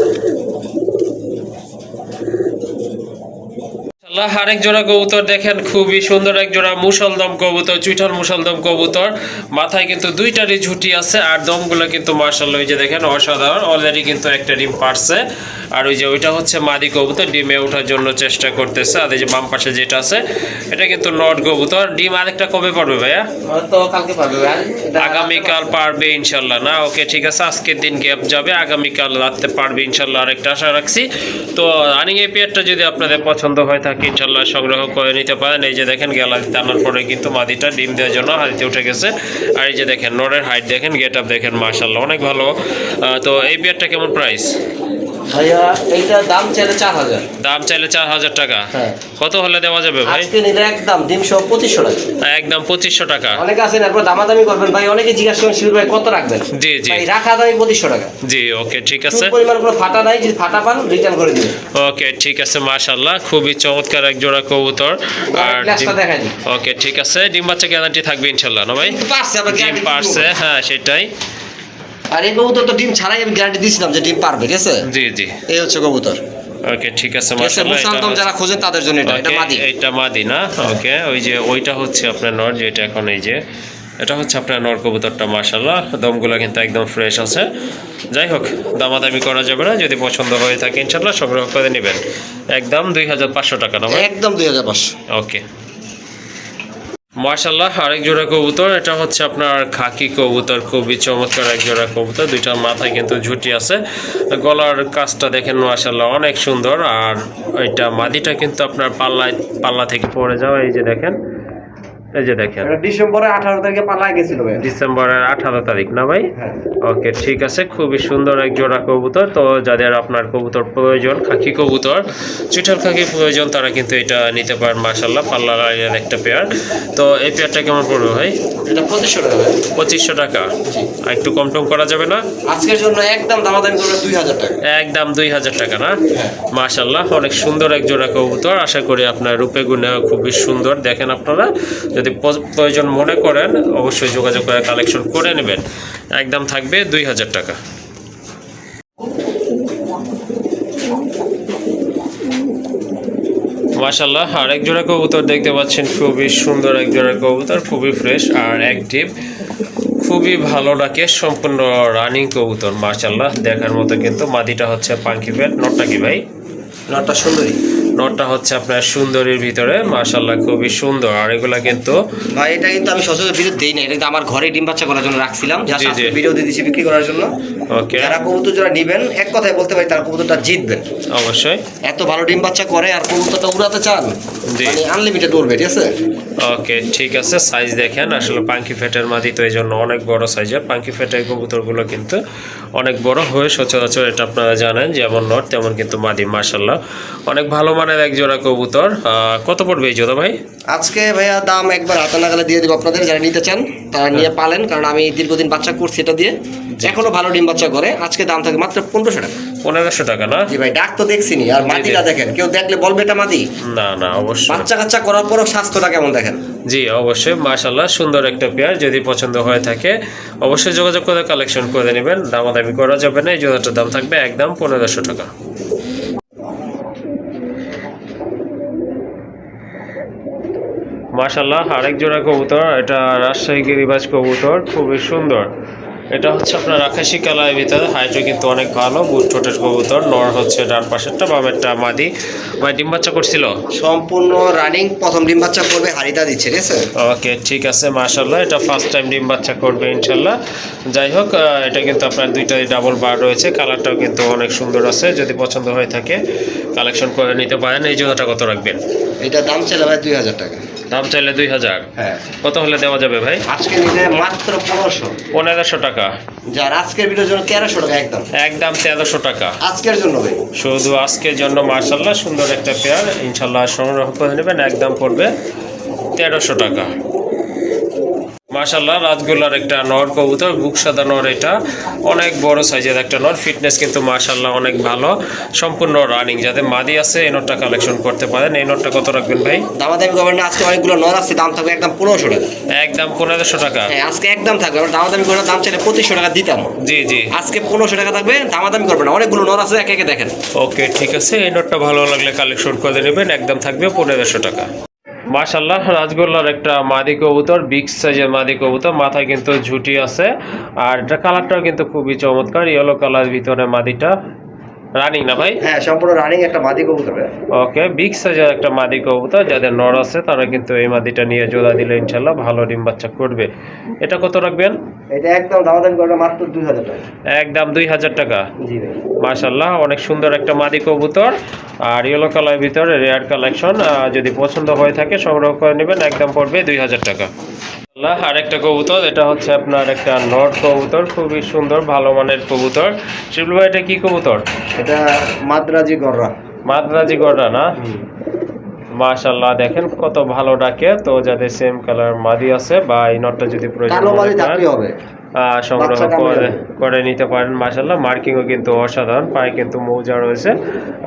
আরেক জোড়া কবুতর দেখেন, খুবই সুন্দর এক জোড়া মুসলদম কবুতর, চুইঠাল মুসলদম কবুতর। মাথায় কিন্তু দুইটারই ঝুটি আছে, আর দমগুলো কিন্তু মাশাআল্লাহ ওই যে দেখেন অসাধারণ। অলরেডি কিন্তু একটা ডিম পারছে, আর ওই যে ওইটা হচ্ছে মাদি কবুতর, ডিমে ওঠার জন্য চেষ্টা করতেছে। আর এই যে বাম পাশে যেটা আছে এটা কিন্তু নট কবুতর। ডিম আরেকটা কবে পারবে ভাইয়া? তো কালকে পারবে ভাই, আগামীকাল পারবে ইনশাল্লাহ না? ওকে, ঠিক আছে, আজকের দিন গ্যাপ যাবে, আগামীকাল রাতে পারবে ইনশাল্লাহ, আরেকটা আশা রাখছি। তো রানিং এই পেয়ারটা যদি আপনাদের পছন্দ হয় থাকে ইনশাল্লাহ সংগ্রহ করে নিতে পারেন। এই যে দেখেন গ্যালারিতে আনার পরে কিন্তু মাদিটা ডিম দেওয়ার জন্য হাড়িতে উঠে গেছে। আর এই যে দেখেন নরের হাইট দেখেন, গেট আপ দেখেন, মাশাআল্লাহ অনেক ভালো। তো এই পেয়ারটা কেমন প্রাইস? ভাইয়া এইটা দাম চাইলে 4000। দাম চাইলে 4000 টাকা। হ্যাঁ। কত হলে দেওয়া যাবে ভাই? আজকে নিলে একদম ডিম সহ 2500 টাকা। একদম 2500 টাকা। অনেকে আছেন এরপর দামাদামি করবেন ভাই, অনেকে জিজ্ঞাসা করেন শিবির ভাই কত রাখবেন। জি জি ভাই রাখা দামই 2500 টাকা। জি ওকে ঠিক আছে। খুব পরিমাণ কোনো ফাটা নাই, যদি ফাটা পান রিটার্ন করে দিবেন। ওকে ঠিক আছে, মাশাআল্লাহ খুবই চমৎকার এক জোড়া কবুতর। আর গ্লাসটা দেখাই দিই। ওকে ঠিক আছে, ডিম বাচ্চা গ্যারান্টি থাকবে ইনশাআল্লাহ না ভাই? পারছে আবার ডিম guarantee পারছে, দিব। হ্যাঁ সেটাই। আর এই কবুতর তো ডিম ছাড়াই আমি গ্যারান্টি দিয়েছিলাম যে ডিম পারবে, ঠিক আছে? জি জি এই হচ্ছে কবুতর। ওকে ঠিক আছে, ঠিক আছে, মাশাআল্লাহ। মুসান্তম যারা খোঁজেন তাদের জন্য এটা ওকে, মাদি। এটা মাদি না? ওকে, ওই যে ওইটা হচ্ছে আপনার নর, যেটা এখন এই যে এটা হচ্ছে আপনার নর কবুতরটা। মাশাআল্লাহ দমগুলো কিন্তু একদম ফ্রেশ আছে। যাই হোক, দামাদামি করা যাবে না, যদি পছন্দ হয়ে থাকে ইনশাআল্লাহ সংগ্রহ করে নেবেন। একদম 2500 টাকা না ভাই? একদম 2500। ওকে মাশাআল্লাহ, আরেক জোড়া কবুতর। এটা হচ্ছে আপনার খাকি কবুতর, খুবই চমৎকার এক জোড়া কবুতর। দুইটার মাথায় কিন্তু ঝুঁটি আছে, গলার কাজটা দেখেন মাশাআল্লাহ অনেক সুন্দর। আর এটা মাদিটা কিন্তু আপনার পাল্লা থেকে পড়ে যাওয়া, এই যে দেখেন, এই যে দেখেন এটা ডিসেম্বরের 18 তারিখে পালায় গেছিল ভাই। ডিসেম্বরের 18 তারিখ না ভাই? হ্যাঁ। ওকে ঠিক আছে, খুবই সুন্দর এক জোড়া কবুতর। তো যাদের আপনার কবুতর প্রয়োজন, খাকি কবুতর, চিটাল খাকি প্রয়োজন, তারা কিন্তু এটা নিতে পারেন। মাশাআল্লাহ পাল্লা লাইনের একটা পেয়ার। তো এই পেয়ারটা কেমন পড়বে ভাই? এটা 2500 টাকা ভাই। 2500 টাকা। আর একটু কম টম করা যাবে না? আজকের জন্য একদম দামাদামি করবে 2000 টাকা। একদম 2000 টাকা না? হ্যাঁ। মাশাআল্লাহ অনেক সুন্দর এক জোড়া কবুতর। আশা করি আপনার রূপে গুণে খুবই সুন্দর। দেখেন আপনারা যদি প্রয়োজন মনে করেন অবশ্যই যোগাযোগ করে কালেকশন করে নেবেন। একদম থাকবে 2000 টাকা। মাশাআল্লাহ আরেক জোড়া কবুতর দেখতে পাচ্ছেন, খুবই সুন্দর এক জোড়া কবুতর, খুবই ফ্রেশ আর অ্যাক্টিভ, খুবই ভালো ডাকে, সম্পূর্ণ রানিং কবুতর। মাশাআল্লাহ দেখার মতো কিন্তু। মাদিটা হচ্ছে পাঙ্কি পেট, নটটা কি ভাই? নটটা সুন্দরী। নটটা হচ্ছে আপনার সুন্দরীর ভিতরে, মাশাআল্লাহ খুবই সুন্দর। আর এগুলা কিন্তু ভাই এটা কিন্তু আমি সচরাচর ভিডিও দেই না, এটা কিন্তু আমার ঘরে ডিম বাচ্চা করার জন্য রাখছিলাম, জি, জি। ভিডিও দিয়ে দিচ্ছি বিক্রি করার জন্য। ওকে যারা কবুতর যারা নেবেন, এক কথায় বলতে পারি তারা কবুতরটা জিতবেন। অবশ্যই। এত ভালো ডিম বাচ্চা করে আর কবুতরটা উড়াতে চান, জি। মানে আনলিমিটেড উড়বে, ঠিক আছে? ওকে ঠিক আছে, সাইজ দেখেন আসলে পাঙ্কি ফেটের মাদি, তো এই জন্য অনেক বড় সাইজের পাঙ্কি ফেটের কবুতরগুলো কিন্তু অনেক বড় হয়ে সচরাচর, এটা আপনারা জানেন, যেমন নট তেমন কিন্তু মাদি। মাশাআল্লাহ অনেক ভালো মানের এক জোড়া কবুতর। কত পড়বে এই জোড়া ভাই? আজকে ভাইয়া দাম একবার হাতে নাগালে দিয়ে দেবো আপনাদের, যারা নিতে চান তারা নিয়ে পালেন, কারণ আমি দীর্ঘদিন বাচ্চা করছি এটা দিয়ে, এখনো ভালো ডিম বাচ্চা করে। আজকে দাম থাকে মাত্র 1500 টাকা। 1500 টাকা না? জি ভাই, ডাক তো দেখছিনি, আর মাদিটা দেখেন, কেউ দেখলে বলবে এটা মাদি। না না অবশ্যই। বাচ্চা কাচ্চা করার পরও স্বাস্থ্যটা কেমন দেখেন। জি অবশ্যই, মাশাআল্লাহ সুন্দর একটা পেয়ার। যদি পছন্দ হয়ে থাকে অবশ্যই যোগাযোগ করে কালেকশন করে নেবেন। দামাদামি করা যাবে না। এই জোড়াটার দাম থাকবে একদম 1500 টাকা। মাশাআল্লাহ আরেক জোড়া কবুতর, এটা রাজশাহী গিরিবাজ কবুতর, খুবই সুন্দর। এটা হচ্ছে আপনার আকাশি কালারের ভিতরে, হাইটও কিন্তু অনেক ভালো, বুট ঠোঁটের কবুতর। নর হচ্ছে ডান পাশেরটা, বামেরটা মাদি। ভাই ডিম বাচ্চা করছিল? সম্পূর্ণ রানিং, প্রথম ডিম বাচ্চা করবে, হারিতা দিচ্ছে, ঠিক আছে? ওকে ঠিক আছে, মাশাআল্লাহ এটা ফার্স্ট টাইম ডিম বাচ্চা করবে ইনশাল্লাহ। যাই হোক, এটা কিন্তু আপনার দুইটাই ডাবল বার রয়েছে, কালারটাও কিন্তু অনেক সুন্দর আছে। যদি পছন্দ হয়ে থাকে কালেকশন করে নিতে পারেন। এই জোড়াটা কত রাখবেন? এটা দাম চাইলে ভাই 2000 টাকা। দাম চাইলে 2000? হ্যাঁ। কত হলে দেওয়া যাবে ভাই? আজকে নিলে মাত্র 1500 টাকা। যার আজকের ভিডিওর জন্য 1300 টাকা একদম। একদম 1300 টাকা আজকের জন্য ভাই, শুধু আজকের জন্য। মাশাআল্লাহ সুন্দর একটা পেয়ার, ইনশাল্লাহ সংগ্রহ করে নেবেন। একদম পড়বে 1300 টাকা। মাশাআল্লাহ রাজগোল্লার একটা নর কবুতর, বুক সাদা নর, এটা অনেক বড় সাইজের একটা নর। ফিটনেস কিন্তু মাশাআল্লাহ অনেক ভালো, সম্পূর্ণ রানিং। যাদের মাদি আছে এই নরটা কালেকশন করতে পারেন। এই নরটা কত রাখবেন ভাই? দামাদামি করবেন না, আজকে অনেকগুলো নর আছে, দাম থাকবে একদম 1500 টাকা। একদম 1500 টাকা? হ্যাঁ আজকে একদম থাকবে। আমরা দামাদামি করে দাম চাইলে 2500 টাকা দিতাম, জি জি। আজকে 1500 টাকা থাকবে, দামাদামি করবেন না, অনেকগুলো নর আছে, একে একে দেখেন। ওকে ঠিক আছে, এই নরটা ভালো লাগলে কালেকশন করে নেবেন। একদম থাকবে 1500 টাকা। মাশাআল্লাহ রাজগোল্লার একটা মাদি কবুতর, বিগ সাইজের মাদি কবুতর, মাথায় কিন্তু ঝুঁটি আছে। আর এটা কালারটাও কিন্তু খুবই চমৎকার, ইয়েলো কালার ভিতরে মাদিটা। রানিং না ভাই? হ্যাঁ সম্পূর্ণ রানিং একটা মাদি কবুতর। ওকে বিগ সাইজের একটা মাদি কবুতর। যাদের নর আছে তারা কিন্তু এই মাদিটা নিয়ে জোড়া দিলে ইনশাল্লাহ ভালো ডিম বাচ্চা করবে। এটা কত রাখবেন? এটা একদম দামাদামি করবে মাত্র 2000 টাকা। একদম 2000 টাকা? জি ভাই। মাশাআল্লাহ অনেক সুন্দর একটা মাদি কবুতর, আর ইয়েলো কালারের ভিতরে রেয়ার কালেকশন। যদি পছন্দ হয়ে থাকে সংগ্রহ করে নেবেন। একদম পড়বে 2000 টাকা। আরেকটা কবুতর, এটা হচ্ছে আপনার একটা নট কবুতর, খুবই সুন্দর ভালো মানের কবুতর। শিবলু ভাই এটা কি কবুতর? এটা মাদ্রাজি গররা। মাদ্রাজি গড়া না? মাশাআল্লাহ, দেখেন কত ভালো ডাকে। তো যাদের সেম কালার মাদি আছে বা এই নটটা যদি প্রয়োজন কালো মনে মাদি করেন, থাকলেই হবে। সংগ্রহ বাচ্চা কামড়ে করে নিতে পারেন। মাশাআল্লাহ, মার্কিংও কিন্তু অসাধারণ, পায়ে কিন্তু মৌজা রয়েছে।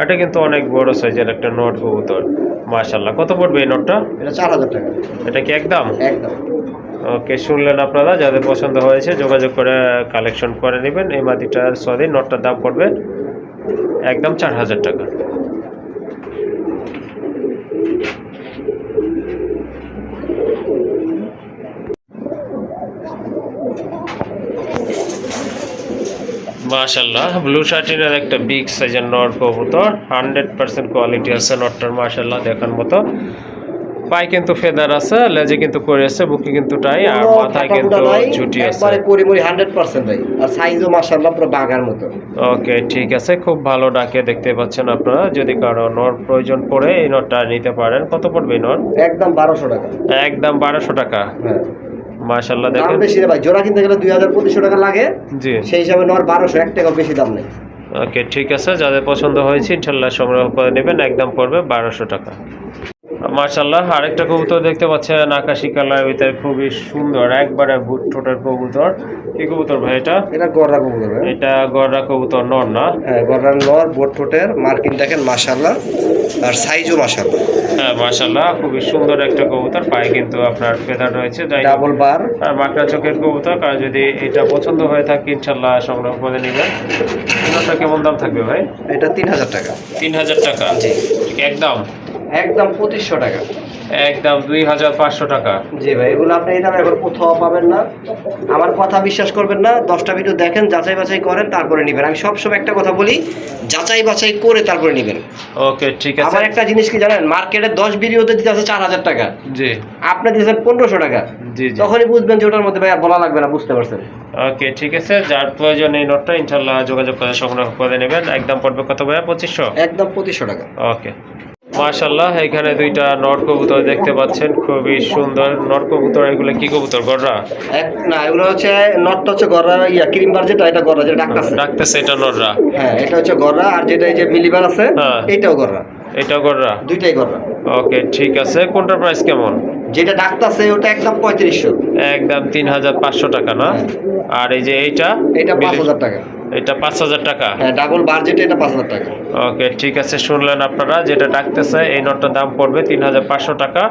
এটা কিন্তু অনেক বড় সাইজের একটা নট কবুতর। মাশাআল্লাহ, কত পড়বে এই নটটা? এটা 4000 টাকা। এটা কি একদম? একদম। ওকে, শুনলেন আপনারা, যাদের পছন্দ হয়েছে যোগাযোগ করে কালেকশন করে নেবেন। এই মাদিটার সরি নটটার দাম পড়বে একদম 4000 টাকা। মাশাআল্লাহ, ব্লু শার্টিনের একটা বিগ সাইজের নট কবুতর, 100% কোয়ালিটি আছে নটটার। মাশাআল্লাহ, দেখার মতো। পায়ে কিন্তু ফেদার আছে, লেজে কিন্তু করে আছে, বুকে কিন্তু টাই, আর মাথায় কিন্তু ঝুটি আছে। একবারে পরিমরি 100% ভাই। আর সাইজও মাশাআল্লাহ পুরো বাগার মতো। ওকে, ঠিক আছে, খুব ভালো ডাকে, দেখতে পাচ্ছেন আপনারা। যদি কারো নট প্রয়োজন পড়ে এই নটটা নিতে পারেন। কত পড়বে এই নট? একদম 1200 টাকা। একদম 1200 টাকা। হ্যাঁ। মাশাআল্লাহ, দাম দেখেন। বেশি রে ভাই, জোড়া কিনতে গেলে 2000-2500 টাকা লাগে। জি, সেই হিসাবে নর 1200, 1 টাকা বেশি দাম নেই। ওকে, ঠিক আছে, যাদের পছন্দ হয়েছে ইনশাল্লাহ সংগ্রহ করে নেবেন। একদম পড়বে 1200 টাকা। মাশাআল্লাহ, আরেকটা কবুতর দেখতে পাচ্ছেন আকাশি কালার ভিতরে, খুবই সুন্দর, একবারে বুট ঠোঁটের কবুতর। কি কবুতর ভাই এটা? এটা গররা কবুতর ভাই। এটা গড়া কবুতর, নর না? হ্যাঁ, গররার নর, বোট ঠোঁটের, মার্কিং দেখেন মাশাআল্লাহ, আর সাইজও মাশাআল্লাহ। হ্যাঁ, মাশাআল্লাহ, খুবই সুন্দর একটা কবুতর। পায়ে কিন্তু আপনার ফেদার রয়েছে, যাই ডাবল বার। আর মাকড়া চোখের কবুতর। কারণ যদি এটা পছন্দ হয়ে থাকে ইনশাল্লাহ সংগ্রহ করে নেবেন। এটার কেমন দাম থাকবে ভাই? এটা 3000 টাকা। 3000 টাকা? জি। একদম একদম 2500 টাকা। একদম 2500 টাকা। জি ভাই, এগুলো আপনি এই দামে এখন কোথাও পাবেন না। আমার কথা বিশ্বাস করবেন না, 10টা ভিডিও দেখেন, যাচাই বাছাই করেন, তারপরে নেবেন। আমি সবসময় একটা কথা বলি, যাচাই বাছাই করে তারপরে নেবেন। ওকে, ঠিক আছে। আমার একটা জিনিস কি জানেন, মার্কেটে 10 ভিডিওতে দিতে আছে 4000 টাকা, জি আপনি দিয়েছেন 1500 টাকা। জি জি। তখনই বুঝবেন যে ওটার মধ্যে ভাই আর বলা লাগবে না, বুঝতে পারছেন। ওকে, ঠিক আছে, যার প্রয়োজন এই নোটটা ইনশাল্লাহ যোগাযোগ করে সংগ্রহ করে নেবেন। একদম পড়বে কত ভাইয়া? 2500? একদম 2500 টাকা। ওকে, মাশাআল্লাহ, এখানে দুইটা নট কবুতর দেখতে পাচ্ছেন, খুবই সুন্দর নট কবুতর। এগুলো কি কবুতর? গড়রা না, এগুলো হচ্ছে নটটা হচ্ছে গররা, ক্রিমবার যেটা, এটা গররা, যেটা ডাকতেছে। ডাকতেছে এটা নররা? হ্যাঁ, এটা হচ্ছে গররা। আর যেটা এই যে মিলিবার আছে, হ্যাঁ, এটাও গররা। এটাও গড়রা? দুইটাই গররা। ওকে, ঠিক আছে, কোনটার প্রাইস কেমন? যেটা ডাকতেছে ওটা একদম 3500। একদম 3500 টাকা না? আর এই যে এইটা? এটা 5000 টাকা। এটা 5000 টাকা? হ্যাঁ, ডাবল বার যেটা, এটা 5000 টাকা। ওকে, ঠিক আছে, শুনলেন আপনারা, যেটা ডাকতেছে এই নোটটার দাম পড়বে 3500 টাকা।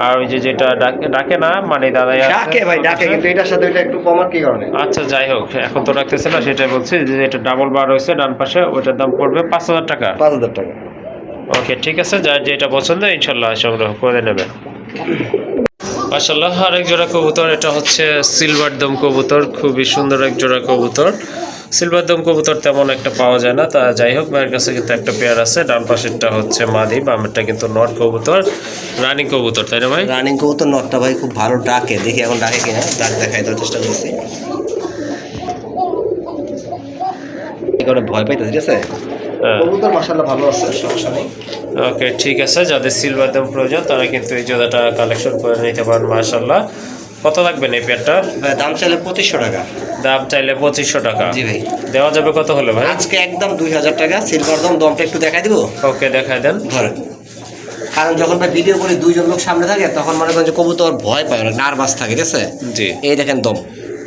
আর ওই যে যেটা ডাকে না, মানে দাদাই ডাকে ভাই, ডাকে, কিন্তু এটার সাথে ওইটা একটু কমার কি কারণে? আচ্ছা, যাই হোক, এখন তো ডাকতেছে না, সেটাই বলছি যে এটা ডাবল বার হয়েছে ডান পাশে, ওইটার দাম পড়বে 5000 টাকা। 5000 টাকা। ওকে, ঠিক আছে, যার যেটা পছন্দ ইনশাল্লাহ সংগ্রহ করে নেবেন। মাশাআল্লাহ, আরেক জোড়া কবুতর, এটা হচ্ছে সিলভার দম কবুতর, খুবই সুন্দর এক জোড়া কবুতর। সিলভার দম কবুতর তেমন একটা পাওয়া যায় না, তা যাই হোক ভাইয়ের কাছে কিন্তু একটা পেয়ার আছে। ডান পাশেরটা হচ্ছে মাদি, বামেরটা কিন্তু নট কবুতর, রানিং কবুতর, তাই না ভাই? রানিং কবুতর নটটা ভাই খুব ভালো ডাকে, দেখি এখন ডাকে কিনা, ডাক দেখাই দেওয়ার চেষ্টা করছি। এখানে ভয় পাইতেছে, ঠিক আছে। কবুতর মাশাআল্লাহ ভালো আছে, সমস্যা নেই। ওকে, ঠিক আছে, যাদের সিলভার দম প্রয়োজন তারা কিন্তু এই জোড়াটা কালেকশন করে নিতে পারেন। মাশাআল্লাহ, কত লাগবে এই পেয়ারটা? দাম চাইলে 2500 টাকা। দাম চাইলে 2500 টাকা? জি ভাই। দেওয়া যাবে কত হলো ভাই? আজকে একদম 2000 টাকা। সিলভার দম, দমটা একটু দেখাই দিব। ওকে, দেখাই দেন। ধরেন, কারণ যখন ভাই ভিডিও করি দুইজন লোক সামনে থাকে, তখন মনে করেন যে কবুতর ভয় পায়, অনেক নার্ভাস থাকে, ঠিক আছে। জি, এই দেখেন দম,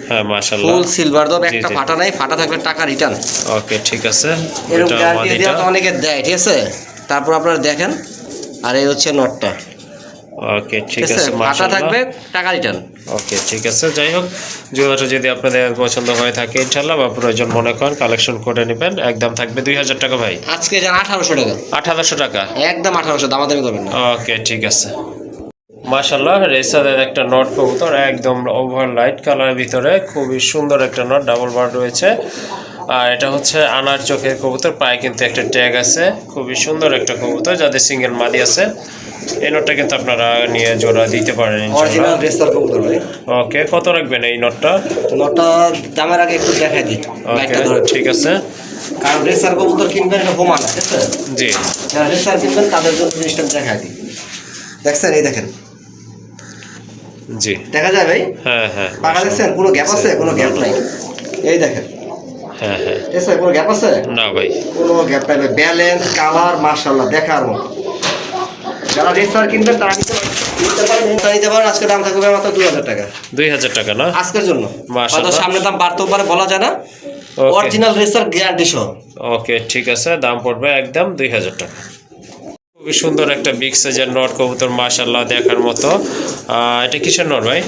হ্যাঁ, মাশাআল্লাহ, ফুল সিলভার দম, জি, একটা জি। ফাটা নাই, ফাটা থাকলে টাকা রিটার্ন। ওকে, ঠিক আছে, এরকম এটা গ্যারান্টি মাদিটা। দেওয়া তো অনেকে দেয়, ঠিক আছে। তারপর আপনারা দেখেন, আর এই হচ্ছে নটটা, ওকে, ঠিক ঠিক আছে, আছে, ফাটা মাশাআল্লাহ। থাকবে, টাকা রিটার্ন। ওকে, ঠিক আছে, যাই হোক, জোড়াটা যদি আপনাদের পছন্দ হয়ে থাকে ইনশাল্লাহ বা প্রয়োজন মনে করেন কালেকশন করে নেবেন। একদম থাকবে 2000 টাকা ভাই? আজকে যান 1800 টাকা। 1800 টাকা? একদম 1800, দামাদামি করবেন না। ওকে, ঠিক আছে। মাশাআল্লাহ, রেসারের একটা নট কবুতর, একদম ওভার লাইট কালারের ভিতরে, খুবই সুন্দর একটা নট, ডাবল বার রয়েছে। আর এটা হচ্ছে আনার চোখের কবুতর, পায়ে কিন্তু একটা ট্যাগ আছে, খুবই সুন্দর একটা কবুতর। যাদের সিঙ্গেল মাদি আছে এই নটটা কিন্তু আপনারা নিয়ে জোড়া দিতে পারেন অরিজিনাল রেসার কবুতর ভাই। ওকে, কত রাখবেন এই নটটা? নটটা দামের আগে একটু দেখাই দিই, লাইটটা ধরে। ঠিক আছে, কারণ রেসার কবুতর কিনবেন, এটা হোমান, ঠিক আছে। জি, যারা রেসার কিনবেন তাদের জন্য জিনিসটা দেখাই দিই। দেখছেন, এই দেখেন, জি দেখা যায় ভাই, হ্যাঁ হ্যাঁ পাখা দেখছেন কোনো গ্যাপ আছে? কোনো গ্যাপ নাই, এই দেখেন, হ্যাঁ হ্যাঁ ঠিক আছে, কোনো গ্যাপ আছে? না ভাই কোনো গ্যাপ নাই ভাই, ব্যালেন্স কালার মাশাআল্লাহ দেখার মতো। যারা রেসার কিনবেন তারা নিতে পারেন। আজকে দাম থাকবে মাত্র 2000 টাকা, 2000 টাকা না? আজকের জন্য। মাশাআল্লাহ। হয়তো সামনে দাম বাড়তেও পারে, বলা যায় না। ওকে অরিজিনাল রেসার গ্যারান্টি সহ। ওকে ঠিক আছে, দাম পড়বে একদম 2000 টাকা। খুবই সুন্দর একটা বিগ সাইজের নর কবুতর, মাশাআল্লাহ দেখার মতো। এটা কিসের নর ভাই?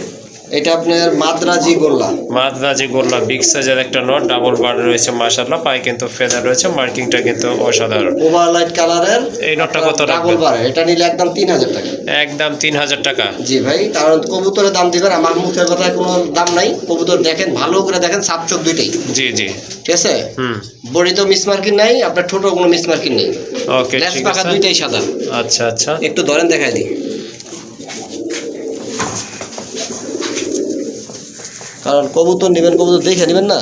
এটা আপনার মাদ্রাজি গোল্লা। মাদ্রাজি গোল্লা, বিগ সাইজের একটা নট, ডাবল বার রয়েছে মাশাআল্লাহ, পায়ে কিন্তু ফেদার রয়েছে, মার্কিংটা কিন্তু অসাধারণ। ওভারলাইট কালারের এই নটটা কত ডাবল রাখবেন? বার, এটা নিলে একদম 3000 টাকা। একদম 3000 টাকা। জি ভাই, কারণ কবুতরের দাম দিবেন, আমার মুখের কথায় কোনো দাম নাই। কবুতর দেখেন, ভালো করে দেখেন, সাপ চোখ দুইটাই, জি জি ঠিক আছে। বডি তো মিস মার্কিং নাই, আপনার ঠোঁটো কোনো মিস মার্কিং নেই। ওকে লেজ ঠিক পাখা আছে। দুইটাই সাদা। আচ্ছা আচ্ছা একটু ধরেন দেখাই দিই, কারণ কবুতর নেবেন, কবুতর দেখে নেবেন না।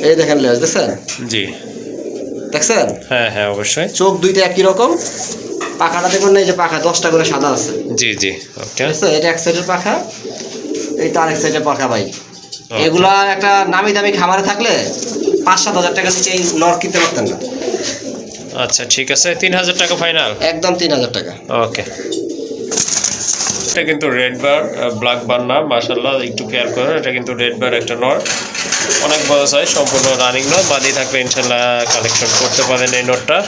এই দেখেন লেজ দেখছেন, জি দেখছেন, হ্যাঁ হ্যাঁ অবশ্যই। চোখ দুইটা একই রকম। পাখাটা দেখুন না, এই যে পাখা 10টা করে সাদা আছে, জি জি ওকে ঠিক আছে। এটা এক সাইডের পাখা, এইটা আরেক সাইডের পাখা ভাই। এগুলা একটা নামি দামি খামারে থাকলে 5-7 হাজার টাকা নিচে এই নর কিনতে পারতেন না। আচ্ছা ঠিক আছে, 3000 টাকা ফাইনাল। একদম 3000 টাকা। ওকে, এটা কিন্তু রেড বার, ব্ল্যাক বার না, মাশাআল্লাহ একটু কেয়ার করুন। এটা কিন্তু রেড বার একটা নর, অনেক বড় সাইজ, সম্পূর্ণ রানিং নর। বাদি থাকলে ইনশাল্লাহ কালেকশন করতে পারেন এই নরটা,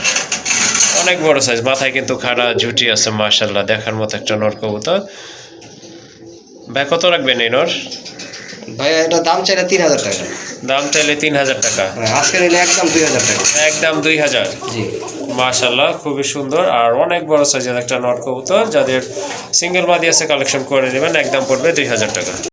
অনেক বড় সাইজ। মাথায় কিন্তু খাড়া ঝুটি আছে, মাশাআল্লাহ দেখার মতো একটা নর কবুতর। ভাই কত রাখবেন এই নর? ভাই এটা দাম চাইলে 3000 টাকা। দাম চাইলে 3000 টাকা, আজকে নিলে একদম 2000 টাকা। একদম 2000। জি মাশাআল্লাহ খুবই সুন্দর আর অনেক বড় সাইজের একটা নর কবুতর। যাদের সিঙ্গেল মাদি আছে কালেকশন করে নেবেন, একদম পড়বে 2000 টাকা।